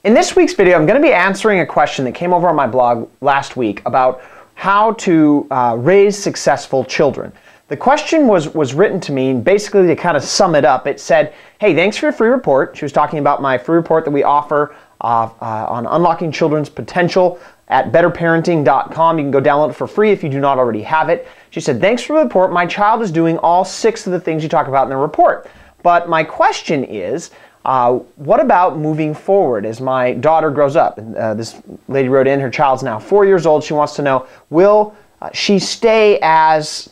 In this week's video, I'm going to be answering a question that came over on my blog last week about how to raise successful children. The question was written to me, basically to kind of sum it up. It said, hey, thanks for your free report. She was talking about my free report that we offer on unlocking children's potential at betterparenting.com. You can go download it for free if you do not already have it. She said, thanks for the report. My child is doing all 6 of the things you talk about in the report. But my question is, what about moving forward as my daughter grows up? This lady wrote in, her child's now 4 years old. She wants to know, will she stay as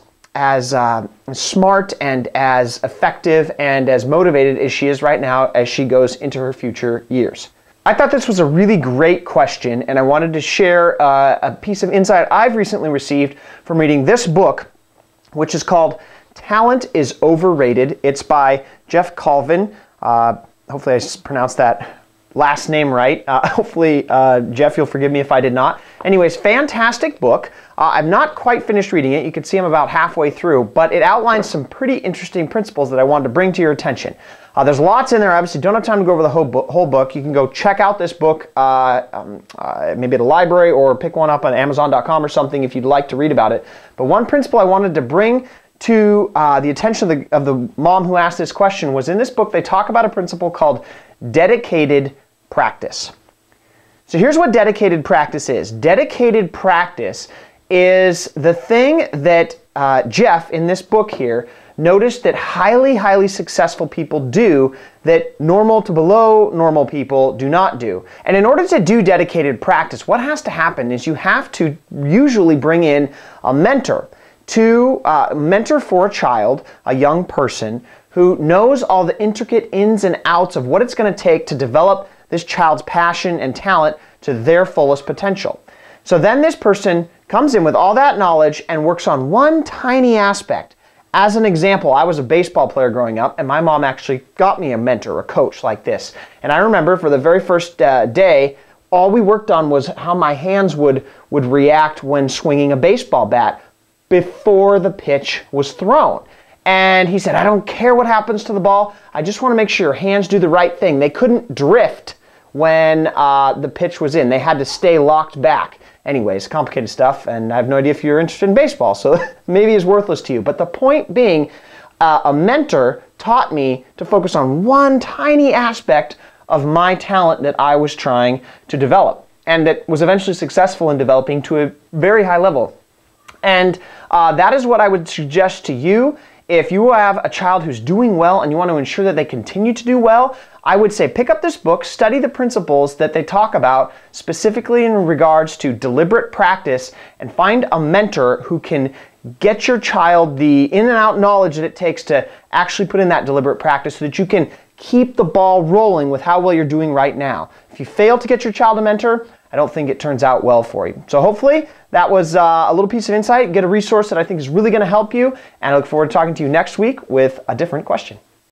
smart and as effective and as motivated as she is right now as she goes into her future years? I thought this was a really great question, and I wanted to share a piece of insight I've recently received from reading this book, which is called Talent is Overrated. It's by Jeff Colvin. Hopefully I pronounced that last name right. Hopefully, Jeff, you'll forgive me if I did not. Anyways, fantastic book. I've not quite finished reading it. You can see I'm about halfway through, but it outlines some pretty interesting principles that I wanted to bring to your attention. There's lots in there. Obviously, don't have time to go over the whole book. You can go check out this book maybe at a library or pick one up on Amazon.com or something if you'd like to read about it. But one principle I wanted to bring to the attention of the mom who asked this question was in this book they talk about a principle called dedicated practice. So here's what dedicated practice is. Dedicated practice is the thing that Jeff in this book here noticed that highly successful people do that normal to below normal people do not do. And in order to do dedicated practice, what has to happen is you have to usually bring in a mentor. To mentor for a child, a young person, who knows all the intricate ins and outs of what it's going to take to develop this child's passion and talent to their fullest potential. So then this person comes in with all that knowledge and works on one tiny aspect. As an example, I was a baseball player growing up, and my mom actually got me a mentor, a coach like this. And I remember for the very first day, all we worked on was how my hands would react when swinging a baseball bat before the pitch was thrown. And he said, I don't care what happens to the ball. I just want to make sure your hands do the right thing. They couldn't drift when the pitch was in. They had to stay locked back. Anyways, complicated stuff, and I have no idea if you're interested in baseball, so maybe it's worthless to you. But the point being, a mentor taught me to focus on one tiny aspect of my talent that I was trying to develop, and that was eventually successful in developing to a very high level. And that is what I would suggest to you. If you have a child who's doing well and you want to ensure that they continue to do well, I would say pick up this book, study the principles that they talk about specifically in regards to deliberate practice, and find a mentor who can get your child the in and out knowledge that it takes to actually put in that deliberate practice so that you can keep the ball rolling with how well you're doing right now. If you fail to get your child a mentor, I don't think it turns out well for you. So hopefully that was a little piece of insight. Get a resource that I think is really going to help you, and I look forward to talking to you next week with a different question.